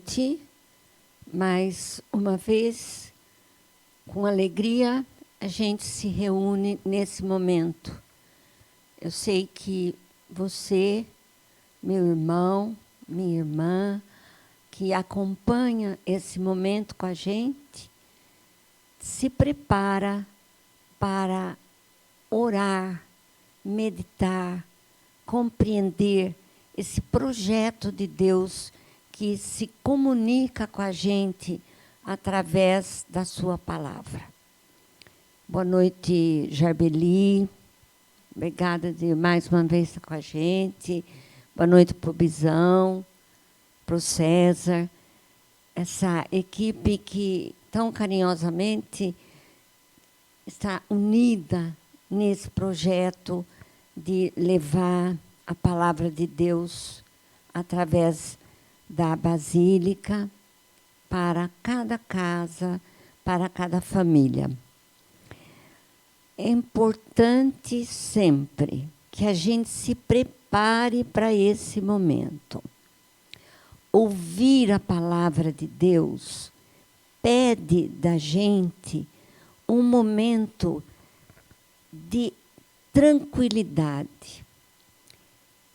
noite, mais uma vez, com alegria, a gente se reúne nesse momento. Eu sei que você, meu irmão, minha irmã, que acompanha esse momento com a gente, se prepara para orar, meditar, compreender esse projeto de Deus que se comunica com a gente através da sua palavra. Boa noite, Jarbeli. Obrigada de mais uma vez estar com a gente. Boa noite para o Bizão, para o César, essa equipe que tão carinhosamente está unida nesse projeto de levar a palavra de Deus através da Basílica para cada casa, para cada família. É importante sempre que a gente se prepare para esse momento. Ouvir a palavra de Deus pede da gente um momento de tranquilidade.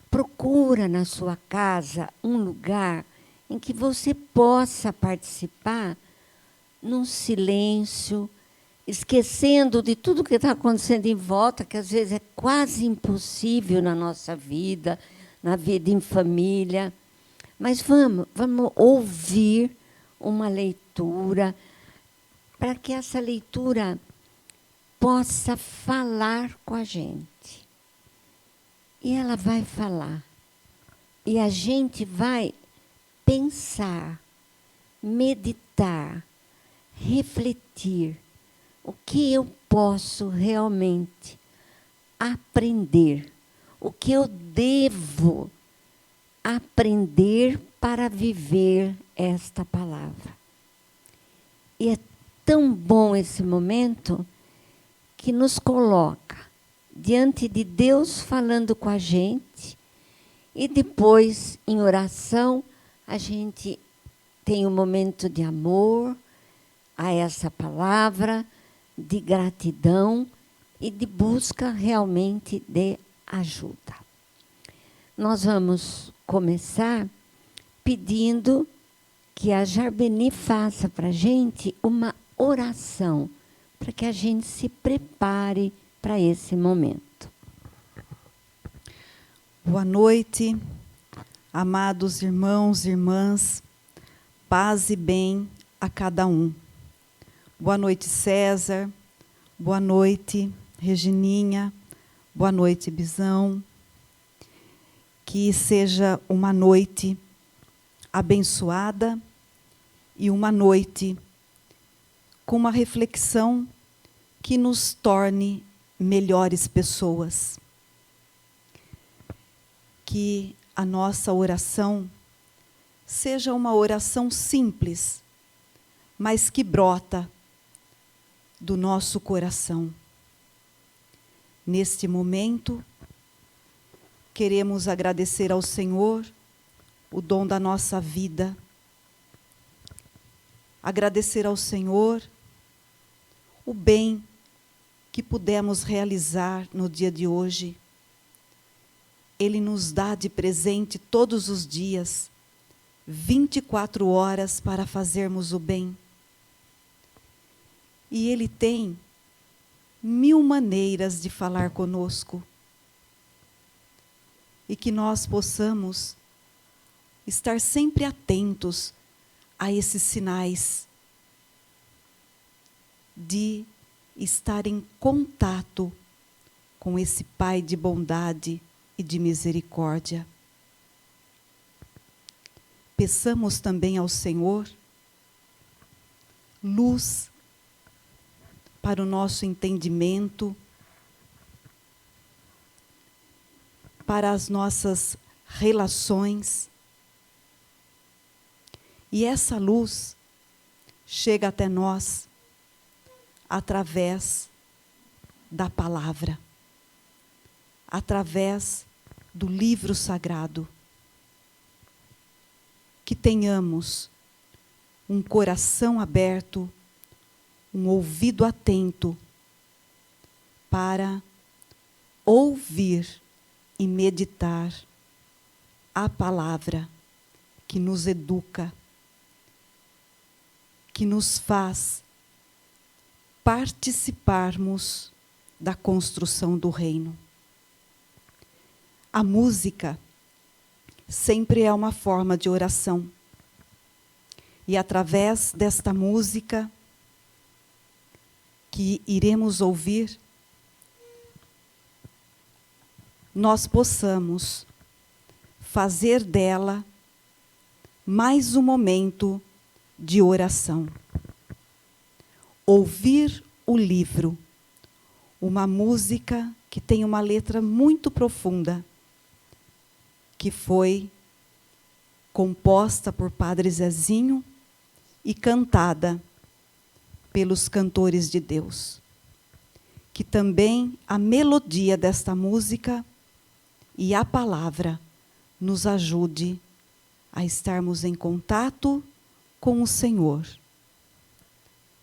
Procura na sua casa um lugar em que você possa participar num silêncio, esquecendo de tudo que está acontecendo em volta, que às vezes é quase impossível na nossa vida, na vida em família. Mas vamos ouvir uma leitura, para que essa leitura possa falar com a gente. E ela vai falar. E a gente vai pensar, meditar, refletir. O que eu posso realmente aprender? O que eu devo aprender para viver esta palavra? E é tão bom esse momento que nos coloca diante de Deus falando com a gente, e depois, em oração, a gente tem um momento de amor a essa palavra, de gratidão e de busca realmente de ajuda. Nós vamos começar pedindo que a Jarbeni faça para a gente uma oração, para que a gente se prepare para esse momento. Boa noite, amados irmãos e irmãs, paz e bem a cada um. Boa noite, César. Boa noite, Regininha. Boa noite, Bizão. Que seja uma noite abençoada e uma noite com uma reflexão que nos torne melhores pessoas. Que a nossa oração seja uma oração simples, mas que brota do nosso coração. Neste momento, queremos agradecer ao Senhor o dom da nossa vida, agradecer ao Senhor o bem que pudemos realizar no dia de hoje. Ele nos dá de presente todos os dias 24 horas para fazermos o bem. E Ele tem 1000 maneiras de falar conosco. E que nós possamos estar sempre atentos a esses sinais de estar em contato com esse Pai de bondade e de misericórdia. Peçamos também ao Senhor luz para o nosso entendimento, para as nossas relações. E essa luz chega até nós através da palavra, através do livro sagrado. Que tenhamos um coração aberto, um ouvido atento para ouvir e meditar a palavra que nos educa, que nos faz participarmos da construção do reino. A música sempre é uma forma de oração. E através desta música que iremos ouvir, nós possamos fazer dela mais um momento de oração. Ouvir o livro, uma música que tem uma letra muito profunda, que foi composta por Padre Zezinho e cantada pelos cantores de Deus. Que também a melodia desta música e a palavra nos ajude a estarmos em contato com o Senhor.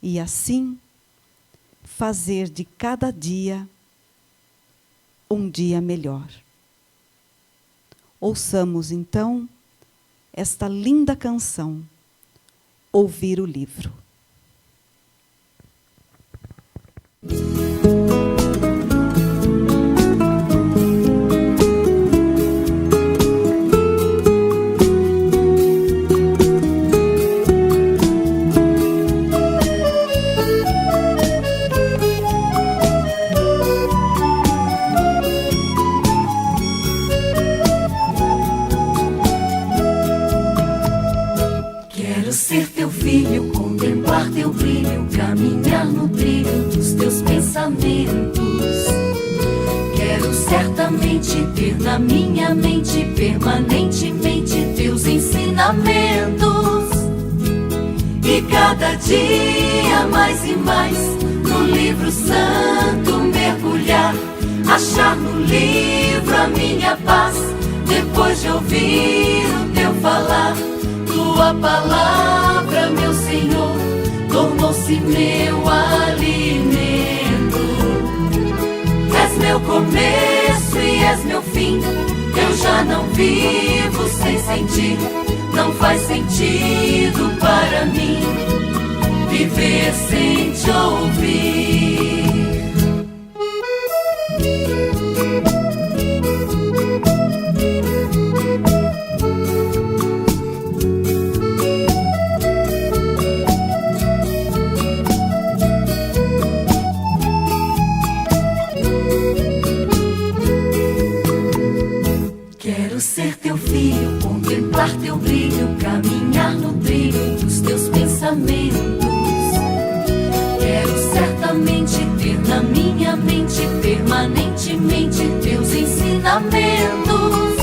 E assim, fazer de cada dia um dia melhor. Ouçamos, então, esta linda canção, Ouvir o Livro. Ser teu filho, contemplar teu brilho, caminhar no trilho dos teus pensamentos. Quero certamente ter na minha mente permanentemente teus ensinamentos. E cada dia mais e mais no livro santo mergulhar, achar no livro a minha paz, depois de ouvir o teu falar. Tua palavra, meu Senhor, tornou-se meu alimento. És meu começo e és meu fim. Eu já não vivo sem sentir. Não faz sentido para mim viver sem te ouvir. Ser teu filho, contemplar teu brilho, caminhar no trilho dos teus pensamentos. Quero certamente ter na minha mente permanentemente teus ensinamentos.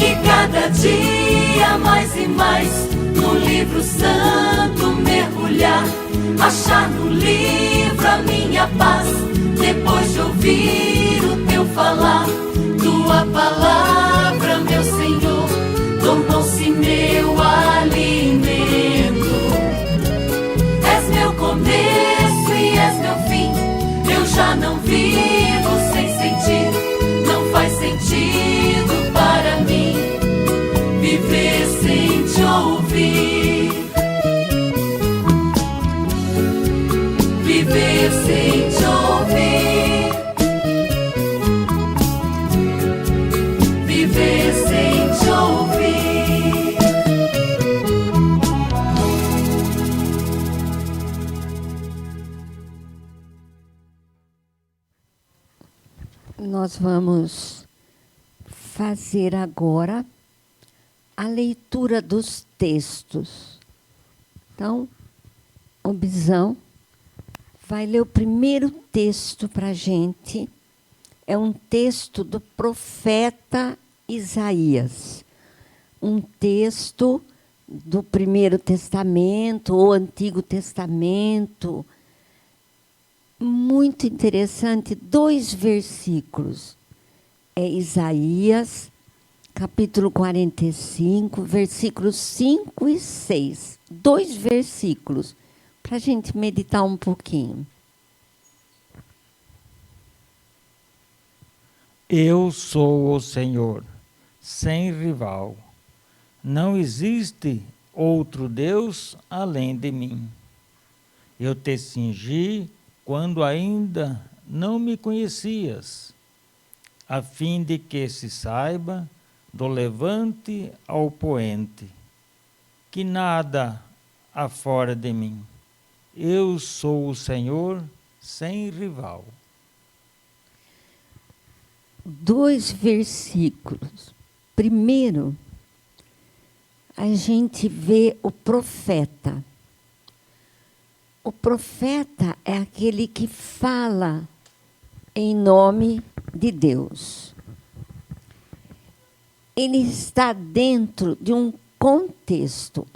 E cada dia mais e mais no livro santo mergulhar, achar no livro a minha paz, depois de ouvir o teu falar. Tua palavra, meu Senhor, tornou-se meu alimento. És meu começo e és meu fim. Eu já não vivo sem sentir. Não faz sentido para mim viver sem te ouvir. Viver sem te ouvir. Viver sem te ouvir. Nós vamos fazer agora a leitura dos textos. Então, o Bisão vai ler o primeiro texto para a gente. É um texto do profeta Isaías, um texto do Primeiro Testamento ou Antigo Testamento, muito interessante, 2 versículos. É Isaías, capítulo 45, versículos 5 e 6. 2 versículos, para a gente meditar um pouquinho. Eu sou o Senhor, sem rival. Não existe outro Deus além de mim. Eu te cingi quando ainda não me conhecias, a fim de que se saiba, do levante ao poente, que nada há fora de mim. Eu sou o Senhor, sem rival. 2 versículos. Primeiro, a gente vê o profeta. O profeta é aquele que fala em nome de Deus. Ele está dentro de um contexto.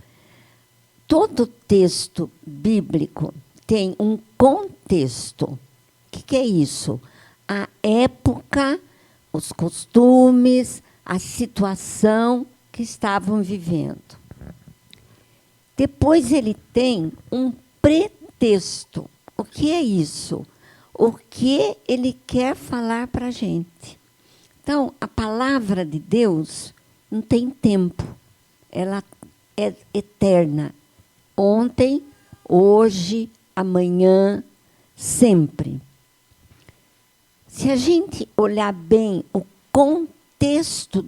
Todo texto bíblico tem um contexto. O que é isso? A época, os costumes, a situação que estavam vivendo. Depois ele tem um pretexto. O que é isso? O que ele quer falar para a gente. Então, a palavra de Deus não tem tempo. Ela é eterna. Ontem, hoje, amanhã, sempre. Se a gente olhar bem o contexto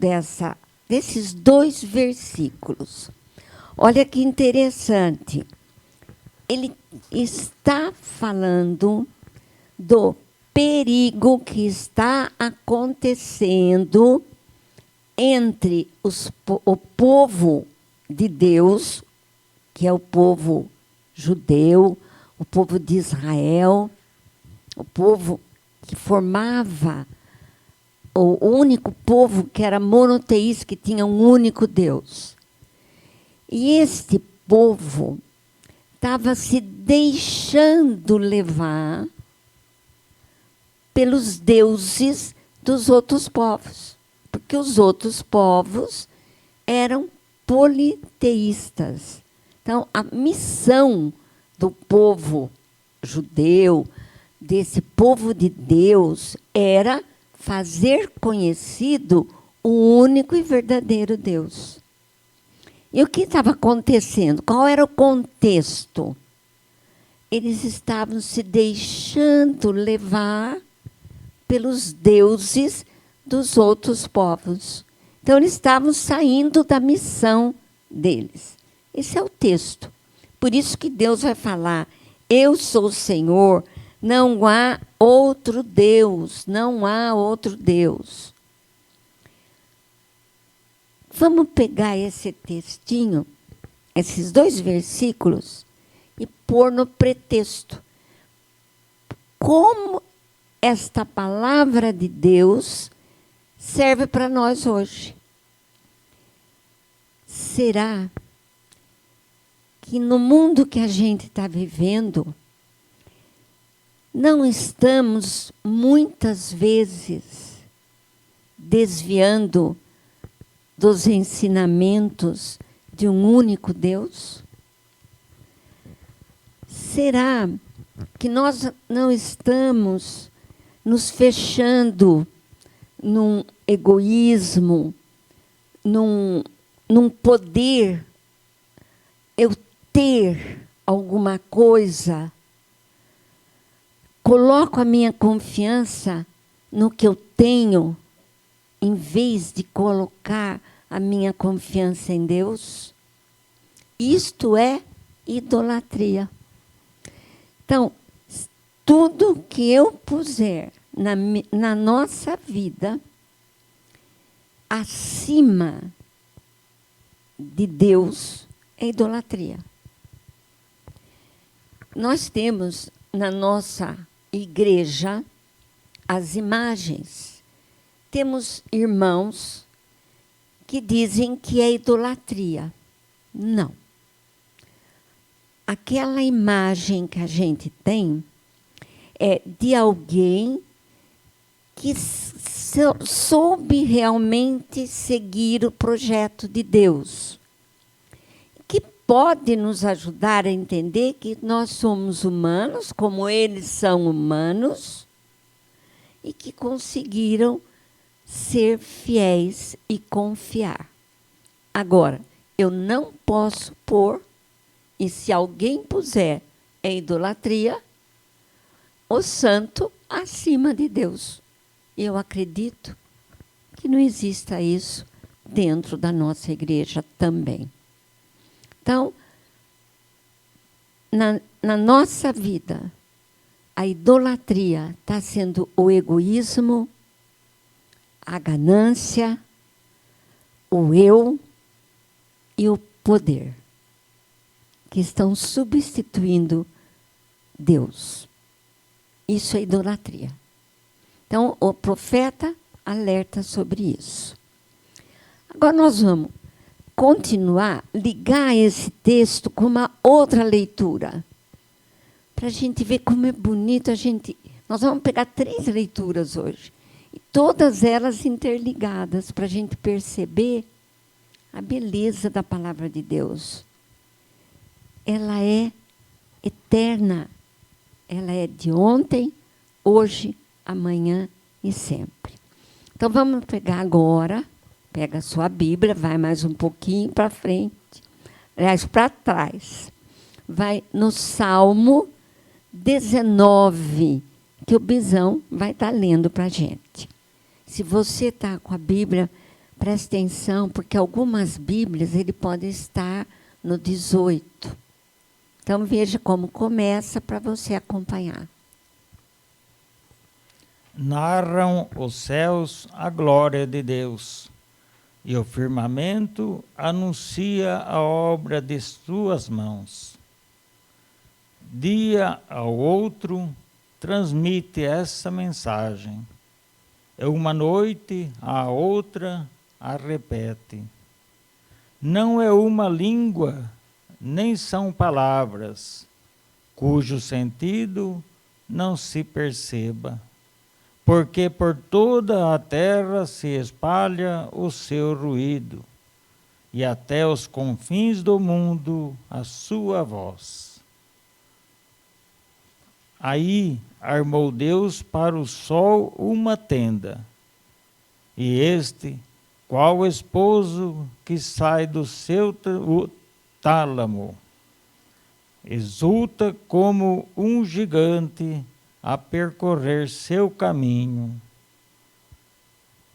desses 2 versículos, olha que interessante. Ele está falando do perigo que está acontecendo entre o povo de Deus, que é o povo judeu, o povo de Israel, o povo que formava o único povo que era monoteísta, que tinha um único Deus. E este povo estava se deixando levar pelos deuses dos outros povos, porque os outros povos eram politeístas. Então, a missão do povo judeu, desse povo de Deus, era fazer conhecido o único e verdadeiro Deus. E o que estava acontecendo? Qual era o contexto? Eles estavam se deixando levar pelos deuses dos outros povos. Então, eles estavam saindo da missão deles. Esse é o texto. Por isso que Deus vai falar: eu sou o Senhor, não há outro Deus, não há outro Deus. Vamos pegar esse textinho, esses 2 versículos, e pôr no pretexto. Como esta palavra de Deus serve para nós hoje? Será que no mundo que a gente está vivendo, não estamos, muitas vezes, desviando dos ensinamentos de um único Deus? Será que nós não estamos nos fechando num egoísmo, num poder, eu ter alguma coisa? Coloco a minha confiança no que eu tenho, em vez de colocar a minha confiança em Deus? Isto é idolatria. Então, tudo que eu puser na nossa vida acima de Deus é idolatria. Nós temos na nossa igreja as imagens. Temos irmãos que dizem que é idolatria. Não. Aquela imagem que a gente tem é de alguém que soube realmente seguir o projeto de Deus, que pode nos ajudar a entender que nós somos humanos, como eles são humanos, e que conseguiram ser fiéis e confiar. Agora, eu não posso pôr, e se alguém puser, é idolatria, o santo acima de Deus. Eu acredito que não exista isso dentro da nossa igreja também. Então, na nossa vida, a idolatria está sendo o egoísmo, a ganância, o eu e o poder, que estão substituindo Deus. Isso é idolatria. Então, o profeta alerta sobre isso. Agora nós vamos continuar, ligar esse texto com uma outra leitura, para a gente ver como é bonito a gente... Nós vamos pegar 3 leituras hoje, e todas elas interligadas, para a gente perceber a beleza da palavra de Deus. Ela é eterna. Ela é de ontem, hoje, amanhã e sempre. Então, vamos pegar agora, pega a sua Bíblia, vai mais um pouquinho para frente, aliás, para trás. Vai no Salmo 19, que o Bisão vai estar lendo para a gente. Se você está com a Bíblia, preste atenção, porque algumas Bíblias ele pode estar no 18. Então, veja como começa para você acompanhar. Narram os céus a glória de Deus, e o firmamento anuncia a obra de suas mãos. Dia ao outro transmite essa mensagem, e uma noite à outra a repete. Não é uma língua, nem são palavras, cujo sentido não se perceba, porque por toda a terra se espalha o seu ruído, e até os confins do mundo a sua voz. Aí armou Deus para o sol uma tenda, e este, qual esposo que sai do seu tálamo, exulta como um gigante a percorrer seu caminho.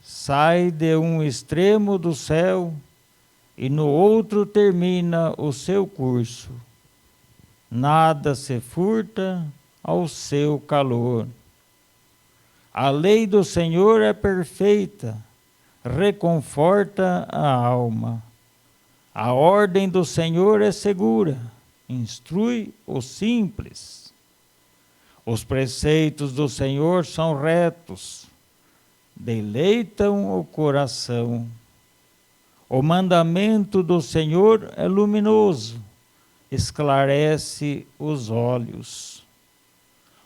Sai de um extremo do céu e no outro termina o seu curso. Nada se furta ao seu calor. A lei do Senhor é perfeita, reconforta a alma. A ordem do Senhor é segura, instrui o simples. Os preceitos do Senhor são retos, deleitam o coração. O mandamento do Senhor é luminoso, esclarece os olhos.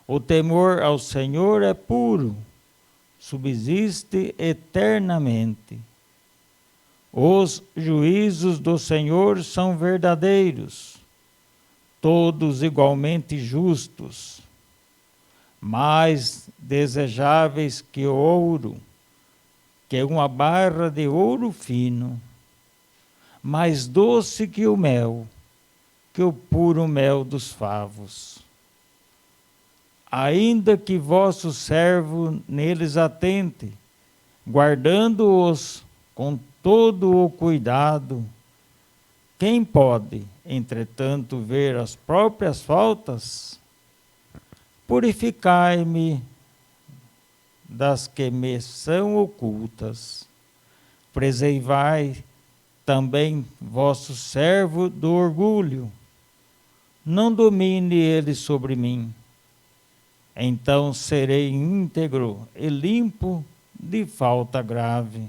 O temor ao Senhor é puro, subsiste eternamente. Os juízos do Senhor são verdadeiros, todos igualmente justos, mais desejáveis que o ouro, que uma barra de ouro fino, mais doce que o mel, que o puro mel dos favos. Ainda que vosso servo neles atente, guardando-os com todo o cuidado, quem pode, entretanto, ver as próprias faltas? Purificai-me das que me são ocultas. Preservai também vosso servo do orgulho. Não domine ele sobre mim. Então serei íntegro e limpo de falta grave.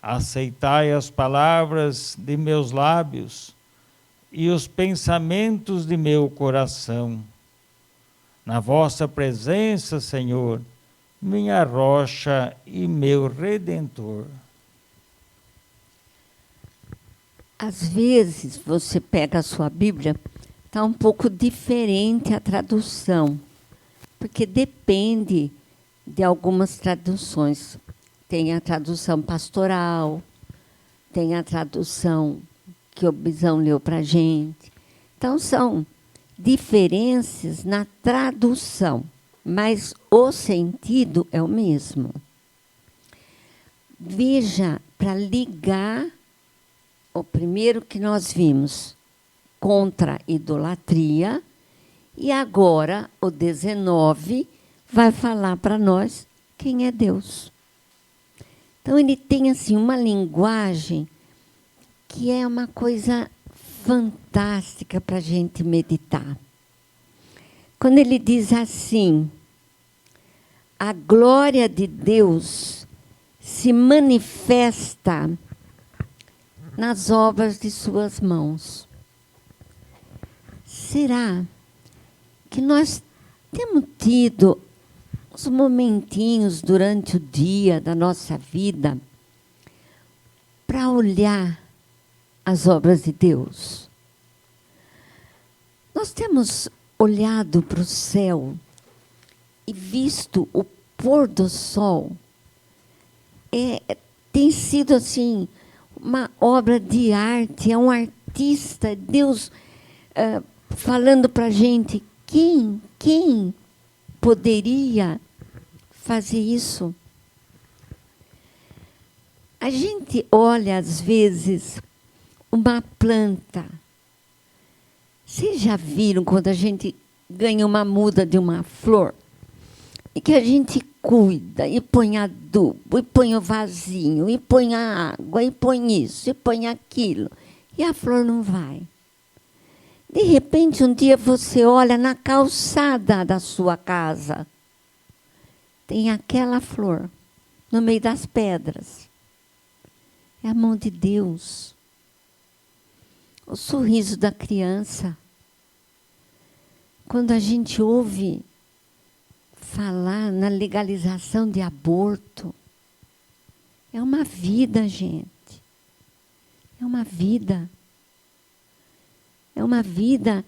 Aceitai as palavras de meus lábios e os pensamentos de meu coração. Na vossa presença, Senhor, minha rocha e meu redentor. Às vezes você pega a sua Bíblia, está um pouco diferente a tradução, porque depende de algumas traduções. Tem a tradução pastoral, tem a tradução que o Bisão leu para a gente. Então, são diferenças na tradução, mas o sentido é o mesmo. Veja, para ligar, o primeiro que nós vimos, contra a idolatria, e agora o 19 vai falar para nós quem é Deus. Então, ele tem assim uma linguagem que é uma coisa fantástica para a gente meditar. Quando ele diz assim, a glória de Deus se manifesta nas obras de suas mãos. Será que nós temos tido uns momentinhos durante o dia da nossa vida para olhar as obras de Deus? Nós temos olhado para o céu e visto o pôr do sol. Tem sido assim uma obra de arte, é um artista, Deus falando para a gente quem poderia fazer isso. A gente olha às vezes uma planta. Vocês já viram quando a gente ganha uma muda de uma flor? E que a gente cuida, e põe adubo, e põe o vasinho, e põe a água, e põe isso, e põe aquilo. E a flor não vai. De repente, um dia você olha na calçada da sua casa. Tem aquela flor no meio das pedras. É a mão de Deus. O sorriso da criança. Quando a gente ouve falar na legalização de aborto, é uma vida, gente. É uma vida. É uma vida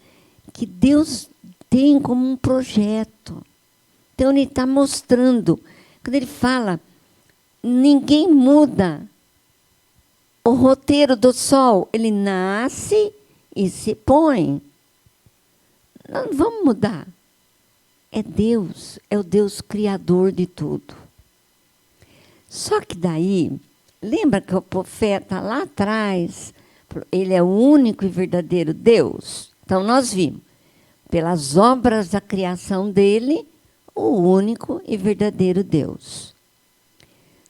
que Deus tem como um projeto. Então, ele está mostrando. Quando ele fala, ninguém muda o roteiro do sol. Ele nasce e se põe. Não vamos mudar. É Deus, é o Deus criador de tudo. Só que daí, lembra que o profeta lá atrás, ele é o único e verdadeiro Deus? Então nós vimos, pelas obras da criação dele, o único e verdadeiro Deus.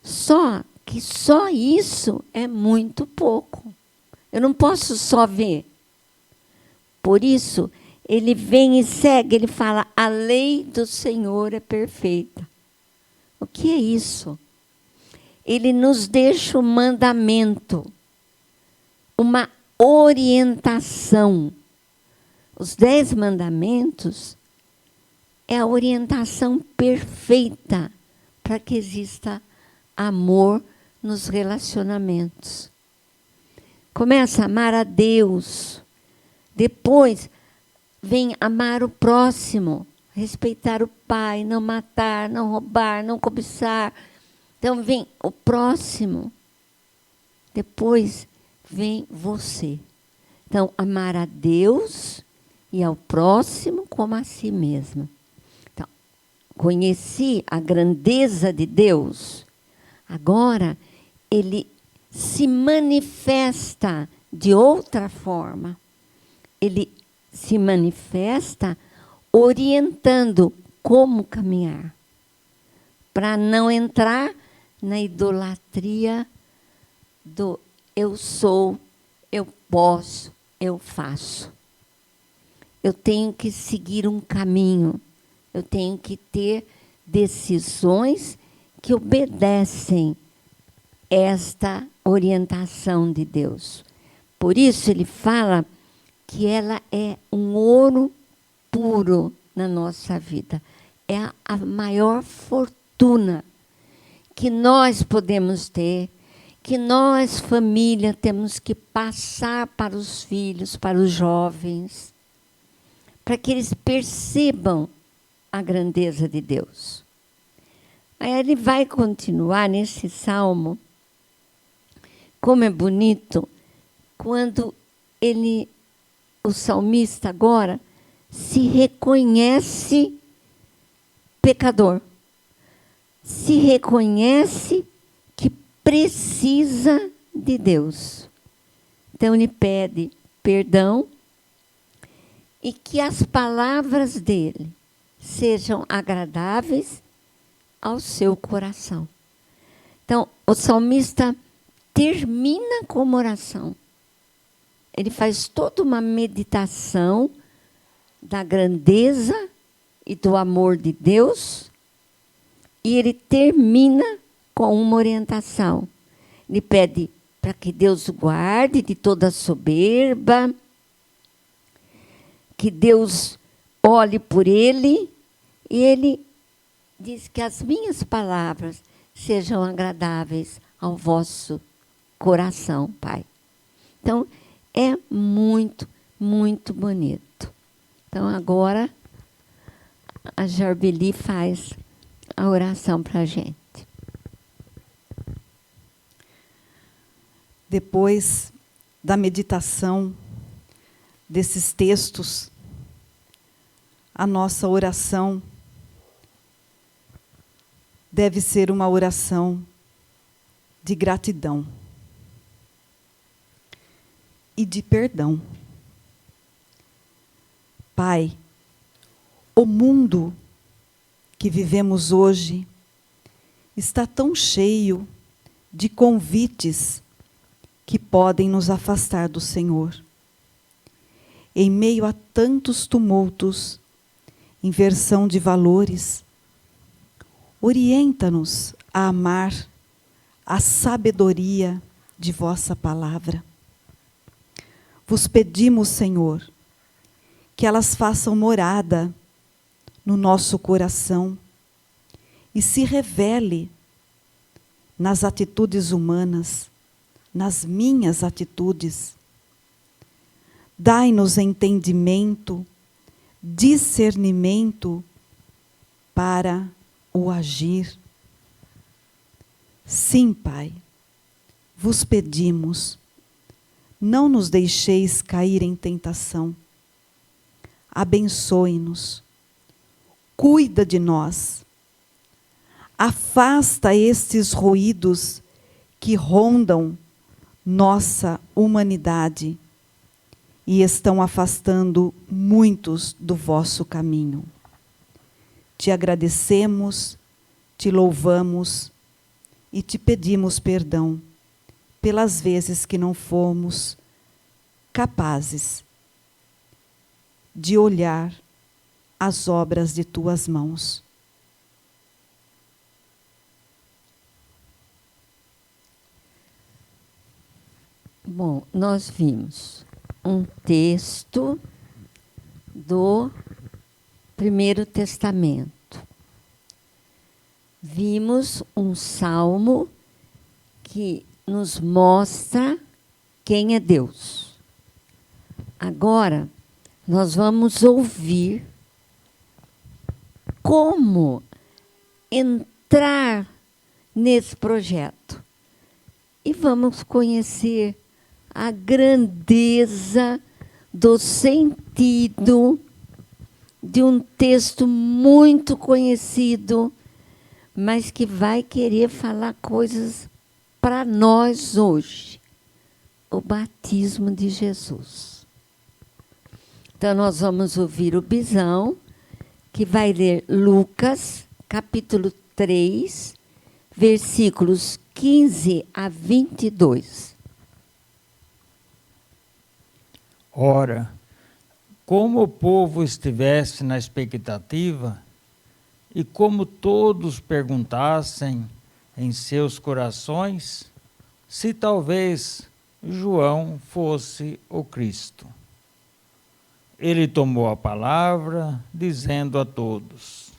Só que só isso é muito pouco. Eu não posso só ver. Por isso, ele vem e segue, ele fala, a lei do Senhor é perfeita. O que é isso? Ele nos deixa um mandamento, uma orientação. Os 10 mandamentos é a orientação perfeita para que exista amor nos relacionamentos. Começa a amar a Deus. Depois vem amar o próximo, respeitar o pai, não matar, não roubar, não cobiçar. Então vem o próximo. Depois vem você. Então, amar a Deus e ao próximo como a si mesmo. Então, conheci a grandeza de Deus. Agora, ele se manifesta de outra forma. Ele se manifesta orientando como caminhar, para não entrar na idolatria do eu sou, eu posso, eu faço. Eu tenho que seguir um caminho, eu tenho que ter decisões que obedecem esta orientação de Deus. Por isso ele fala que ela é um ouro puro na nossa vida. É a maior fortuna fortuna que nós podemos ter, que nós, família, temos que passar para os filhos, para os jovens, para que eles percebam a grandeza de Deus. Aí ele vai continuar nesse salmo, como é bonito, quando o salmista agora se reconhece pecador, se reconhece que precisa de Deus. Então ele pede perdão e que as palavras dele sejam agradáveis ao seu coração. Então, o salmista termina com uma oração. Ele faz toda uma meditação da grandeza e do amor de Deus, e ele termina com uma orientação. Ele pede para que Deus o guarde de toda soberba, que Deus olhe por ele, e ele diz que as minhas palavras sejam agradáveis ao vosso coração, Pai. Então, é muito, muito bonito. Então, agora, a Jarbeli faz a oração para a gente. Depois da meditação desses textos, a nossa oração deve ser uma oração de gratidão e de perdão. Pai, o mundo que vivemos hoje está tão cheio de convites que podem nos afastar do Senhor. Em meio a tantos tumultos, inversão de valores, orienta-nos a amar a sabedoria de vossa palavra. Vos pedimos, Senhor, que elas façam morada no nosso coração e se revele nas atitudes humanas, nas minhas atitudes. Dai-nos entendimento, discernimento para o agir. Sim, Pai, vos pedimos, não nos deixeis cair em tentação. Abençoe-nos, cuida de nós, afasta estes ruídos que rondam nossa humanidade e estão afastando muitos do vosso caminho. Te agradecemos, te louvamos e te pedimos perdão pelas vezes que não fomos capazes de olhar as obras de tuas mãos. Bom, nós vimos um texto do Primeiro Testamento. Vimos um salmo que nos mostra quem é Deus. Agora, nós vamos ouvir como entrar nesse projeto. E vamos conhecer a grandeza do sentido de um texto muito conhecido, mas que vai querer falar coisas para nós hoje. O batismo de Jesus. Então, nós vamos ouvir o Bisão, que vai ler Lucas, capítulo 3, versículos 15 a 22. Ora, como o povo estivesse na expectativa, e como todos perguntassem em seus corações se talvez João fosse o Cristo. Ele tomou a palavra, dizendo a todos: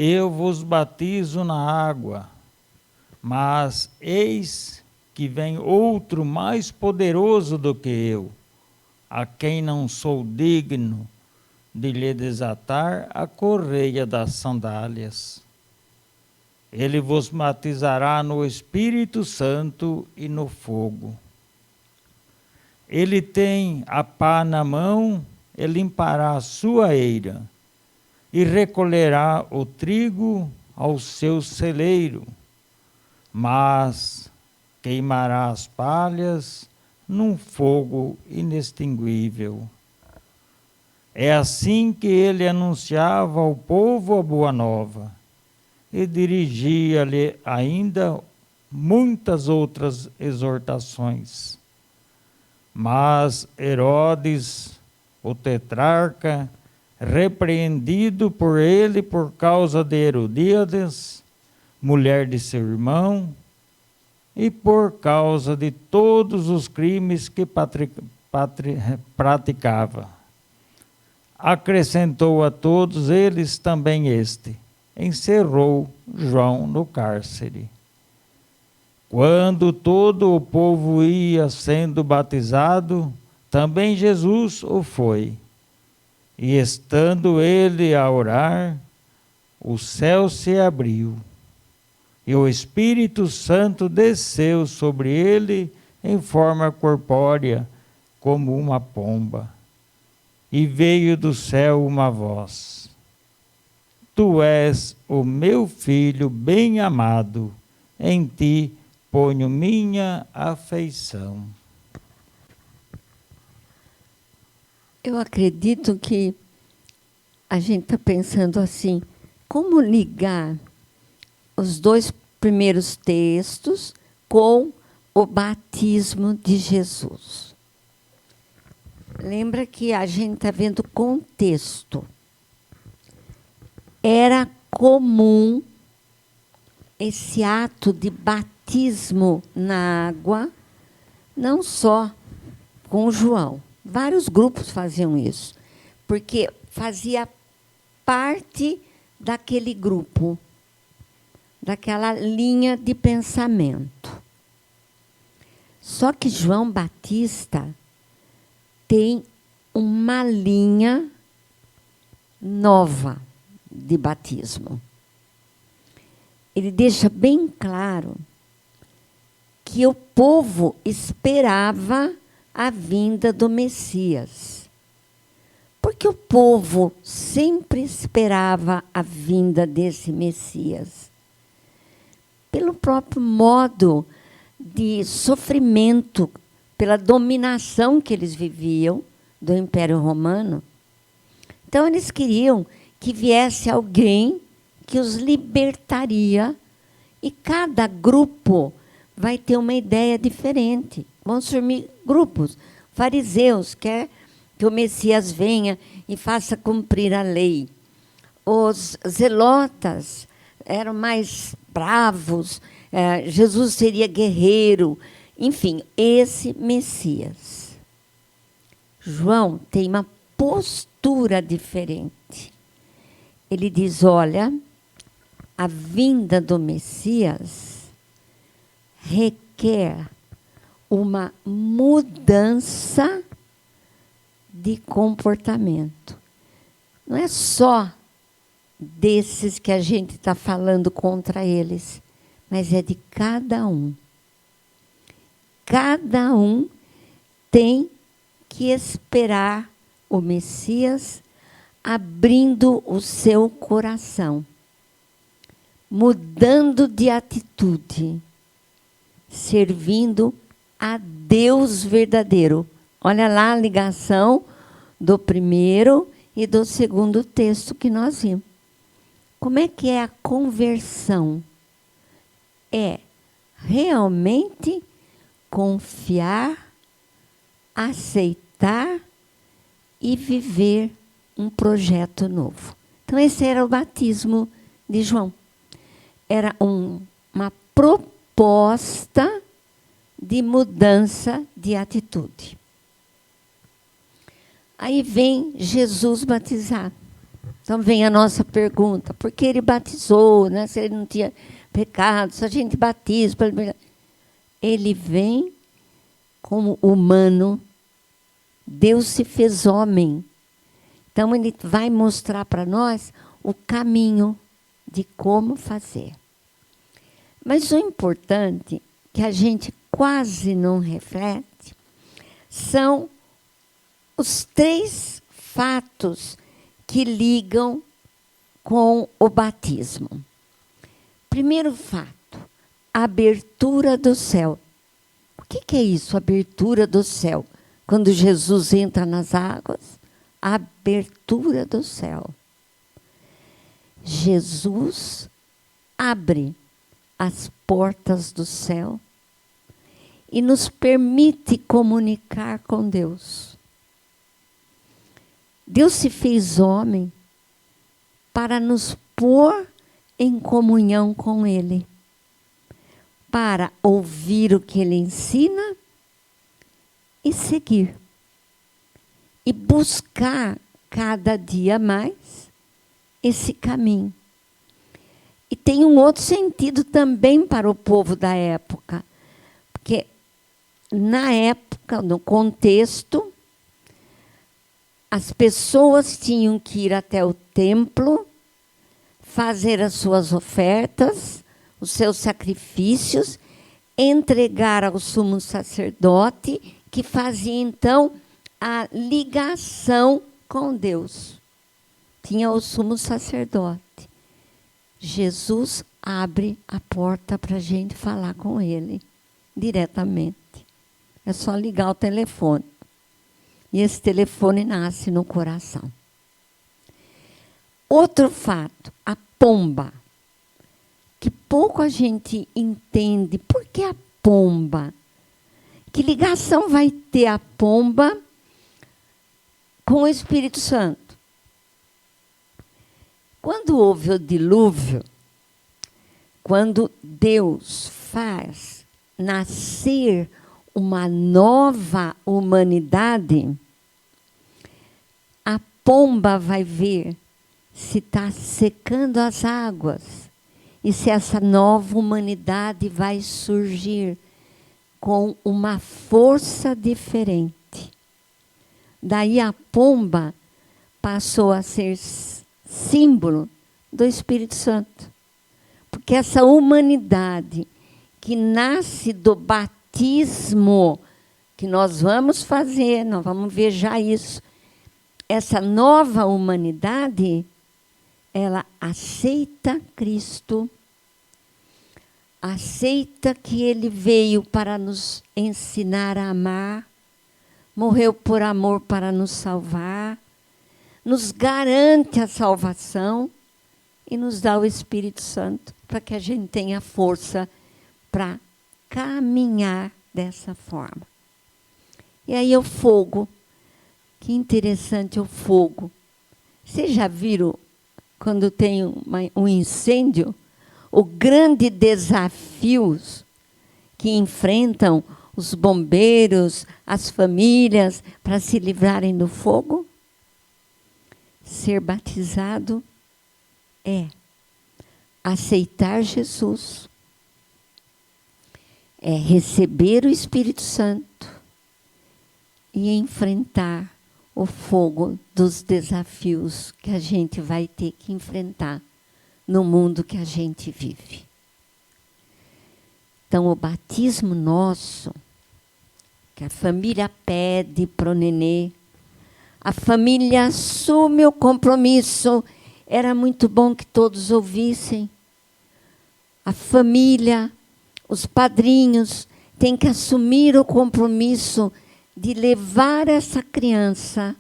eu vos batizo na água, mas eis que vem outro mais poderoso do que eu, a quem não sou digno de lhe desatar a correia das sandálias. Ele vos batizará no Espírito Santo e no fogo. Ele tem a pá na mão e limpará a sua eira, e recolherá o trigo ao seu celeiro, mas queimará as palhas num fogo inextinguível. É assim que ele anunciava ao povo a boa nova, e dirigia-lhe ainda muitas outras exortações. Mas Herodes, o tetrarca, repreendido por ele por causa de Herodíades, mulher de seu irmão, e por causa de todos os crimes que praticava, acrescentou a todos eles também este: encerrou João no cárcere. Quando todo o povo ia sendo batizado, também Jesus o foi. E estando ele a orar, o céu se abriu, e o Espírito Santo desceu sobre ele em forma corpórea, como uma pomba. E veio do céu uma voz: Tu és o meu filho bem-amado, em ti ponho minha afeição. Eu acredito que a gente está pensando assim, como ligar os dois primeiros textos com o batismo de Jesus. Lembra que a gente está vendo contexto. Era comum esse ato de batismo na água, não só com João. Vários grupos faziam isso, porque fazia parte daquele grupo, daquela linha de pensamento. Só que João Batista tem uma linha nova de batismo. Ele deixa bem claro que o povo esperava a vinda do Messias. Porque o povo sempre esperava a vinda desse Messias. Pelo próprio modo de sofrimento, pela dominação que eles viviam do Império Romano. Então, eles queriam que viesse alguém que os libertaria, e cada grupo vai ter uma ideia diferente. Vão surgir grupos. Fariseus quer que o Messias venha e faça cumprir a lei. Os zelotas eram mais bravos, Jesus seria guerreiro. Enfim, esse Messias. João tem uma postura diferente. Ele diz, olha, a vinda do Messias requer uma mudança de comportamento. Não é só desses que a gente está falando contra eles, mas é de cada um. Cada um tem que esperar o Messias abrindo o seu coração, mudando de atitude, servindo a Deus verdadeiro. Olha lá a ligação do primeiro e do segundo texto que nós vimos. Como é que é a conversão? É realmente confiar, aceitar e viver um projeto novo. Então, esse era o batismo de João. Era uma proposta de mudança de atitude. Aí vem Jesus batizar. Então vem a nossa pergunta, por que ele batizou, né? Se ele não tinha pecado, se a gente batiza... Ele vem como humano, Deus se fez homem. Então ele vai mostrar para nós o caminho de como fazer. Mas o importante, que a gente quase não reflete, são os 3 fatos que ligam com o batismo. Primeiro fato, a abertura do céu. O que é isso, abertura do céu? Quando Jesus entra nas águas, a abertura do céu. Jesus abre as portas do céu e nos permite comunicar com Deus. Deus se fez homem para nos pôr em comunhão com Ele, para ouvir o que Ele ensina e seguir. E buscar cada dia mais esse caminho. E tem um outro sentido também para o povo da época. Porque na época, no contexto, as pessoas tinham que ir até o templo, fazer as suas ofertas, os seus sacrifícios, entregar ao sumo sacerdote, que fazia então a ligação com Deus. Tinha o sumo sacerdote. Jesus abre a porta para a gente falar com Ele diretamente. É só ligar o telefone. E esse telefone nasce no coração. Outro fato, a pomba. Que pouco a gente entende. Por que a pomba? Que ligação vai ter a pomba com o Espírito Santo? Quando houve o dilúvio, quando Deus faz nascer uma nova humanidade, a pomba vai ver se está secando as águas e se essa nova humanidade vai surgir com uma força diferente. Daí a pomba passou a ser símbolo do Espírito Santo. Porque essa humanidade que nasce do batismo, que nós vamos fazer, nós vamos ver já isso, essa nova humanidade, ela aceita Cristo, aceita que Ele veio para nos ensinar a amar, morreu por amor para nos salvar, nos garante a salvação e nos dá o Espírito Santo para que a gente tenha força para caminhar dessa forma. E aí o fogo, que interessante o fogo. Vocês já viram, quando tem um incêndio, o grande desafio que enfrentam os bombeiros, as famílias, para se livrarem do fogo? Ser batizado é aceitar Jesus, é receber o Espírito Santo e enfrentar o fogo dos desafios que a gente vai ter que enfrentar no mundo que a gente vive. Então, o batismo nosso, que a família pede para o nenê, a família assume o compromisso. Era muito bom que todos ouvissem. A família, os padrinhos, têm que assumir o compromisso de levar essa criança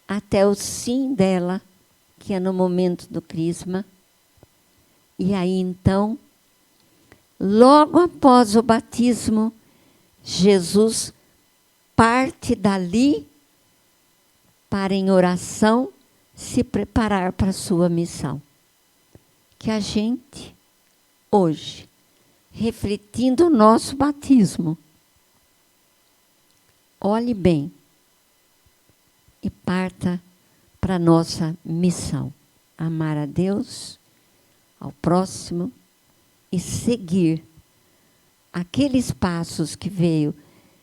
até o sim dela, que é no momento do crisma. E aí, então, logo após o batismo, Jesus parte dali para, em oração, se preparar para a sua missão. Que a gente, hoje, refletindo o nosso batismo, olhe bem e parta para a nossa missão. amar a Deus, ao próximo e seguir aqueles passos que veio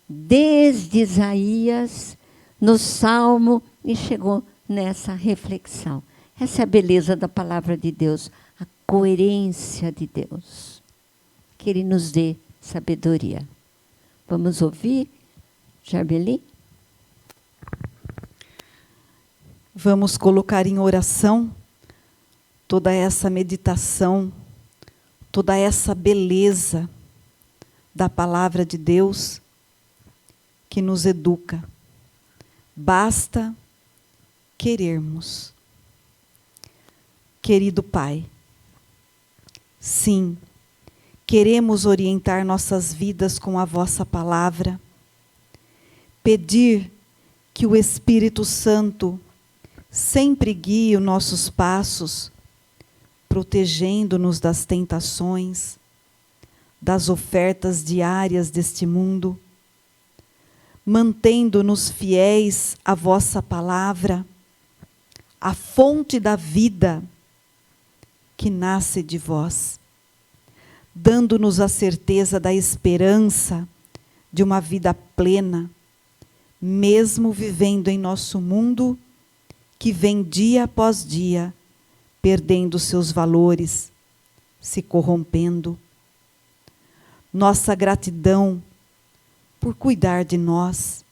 desde Isaías, no Salmo, e chegou nessa reflexão. Essa é a beleza da palavra de Deus, a coerência de Deus. Que Ele nos dê sabedoria. Vamos ouvir, Jarbeli? Vamos colocar em oração toda essa meditação, toda essa beleza da palavra de Deus que nos educa. Basta querermos. Querido Pai, sim, queremos orientar nossas vidas com a vossa palavra, pedir que o Espírito Santo sempre guie os nossos passos, protegendo-nos das tentações, das ofertas diárias deste mundo, mantendo-nos fiéis à vossa palavra, a fonte da vida que nasce de vós, dando-nos a certeza da esperança de uma vida plena, mesmo vivendo em nosso mundo que vem dia após dia, perdendo seus valores, se corrompendo. Nossa gratidão por cuidar de nós,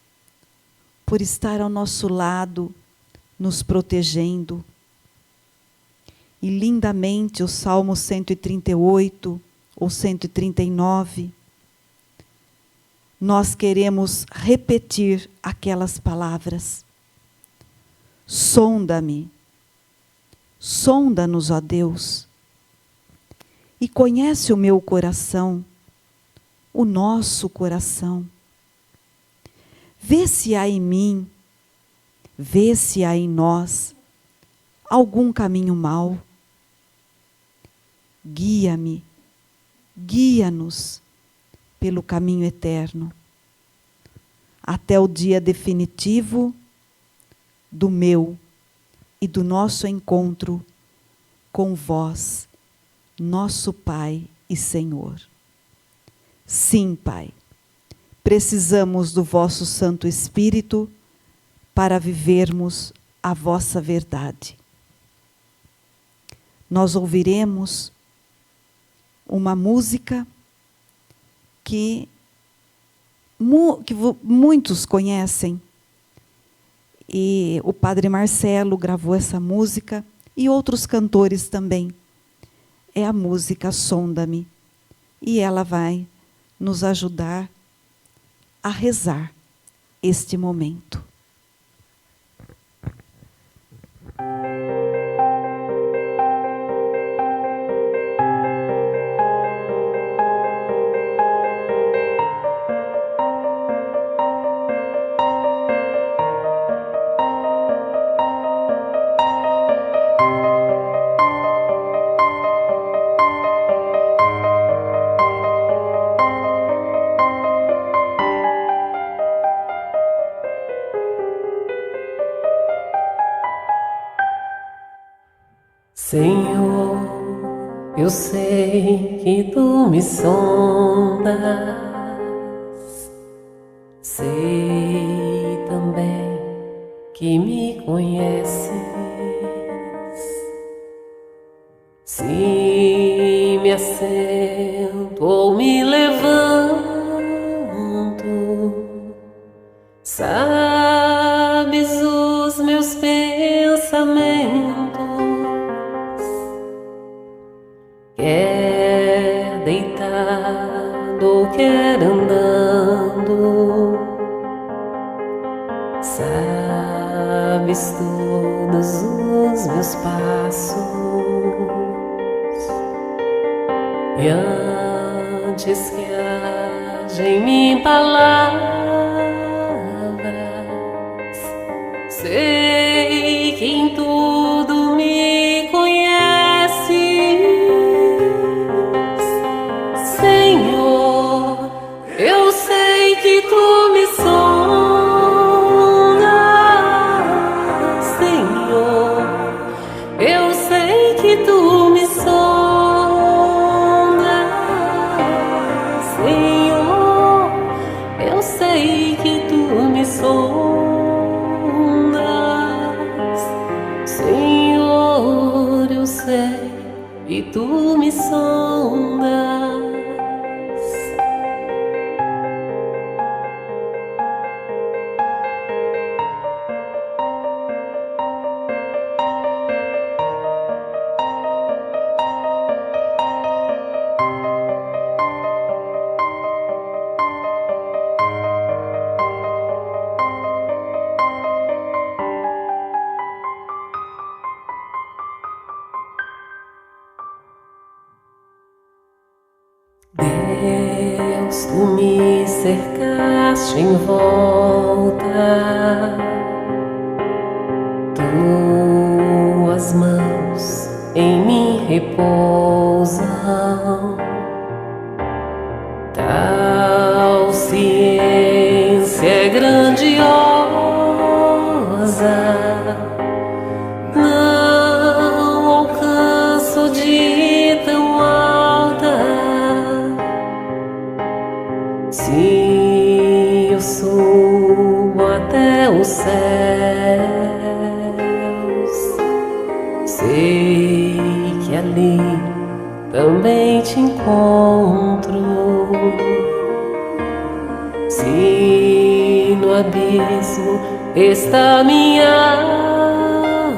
por estar ao nosso lado, nos protegendo. E lindamente o Salmo 138 ou 139, nós queremos repetir aquelas palavras. Sonda-me, sonda-nos, ó Deus, e conhece o meu coração, o nosso coração. Vê se há em mim, vê se há em nós algum caminho mau. Guia-me, guia-nos pelo caminho eterno, até o dia definitivo do meu e do nosso encontro com vós, nosso Pai e Senhor. Sim, Pai, precisamos do vosso Santo Espírito para vivermos a vossa verdade. Nós ouviremos uma música que muitos conhecem, e o Padre Marcelo gravou essa música, e outros cantores também. É a música Sonda-me, e ela vai nos ajudar a rezar este momento. Senhor, eu sei que tu me sondas, sei também que me conheces. Se me assento ou me levanto, sabes os meus pensamentos. Quer deitado ou quer andando, sabes todos os meus passos. E antes que haja em mim palavras, sei que em tudo me conheces. Senhor, eu sei que tu me sondas. Senhor, eu sei e tu me sondas. Deus, tu me cercaste em volta, tuas mãos em mim repousam, tal ciência é grandiosa, não alcanço de ir tão alta. Se eu subo até os céus, sei que ali também te encontro. Se no abismo está minha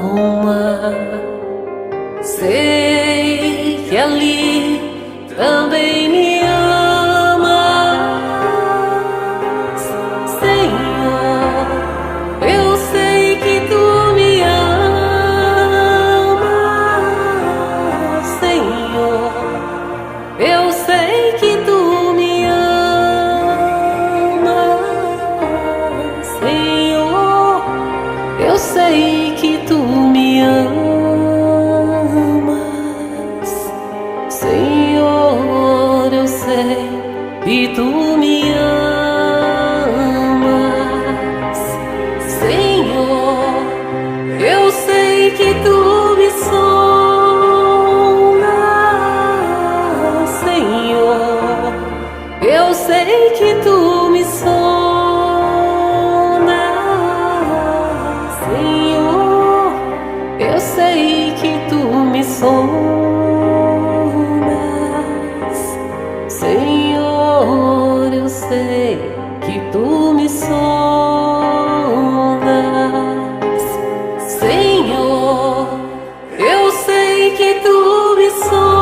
alma, sei que ali também me amas, Senhor. Eu sei que tu me amas, Senhor. Eu sei que tu me amas, Senhor. Eu sei que tu me amas, Senhor. Eu sei que tu me amas, Senhor. Eu sei que tu me sondas, Senhor. Eu sei que tu me sondas, Senhor. Eu sei que tu me sondas, Senhor. Eu sei que tu me sondas, Senhor. Eu sei que tu me sondas,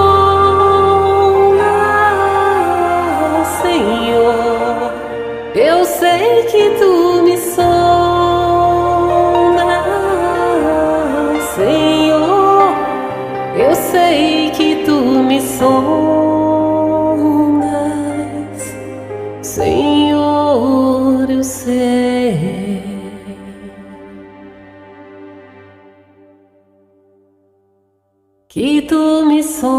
Senhor. Eu sei que tu me sondas, Senhor. Eu sei que tu me sondas, Senhor. Eu sei que tu me sondas,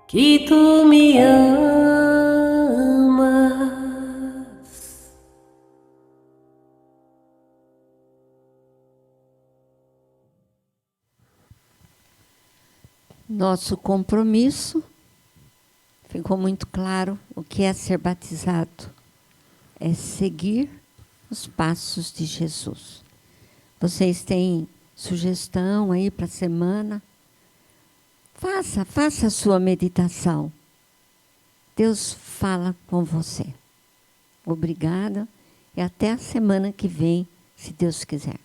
que tu me amas. Nosso compromisso ficou muito claro o que é ser batizado. É seguir os passos de Jesus. Vocês têm sugestão aí para a semana? Faça a sua meditação. Deus fala com você. Obrigada e até a semana que vem, se Deus quiser.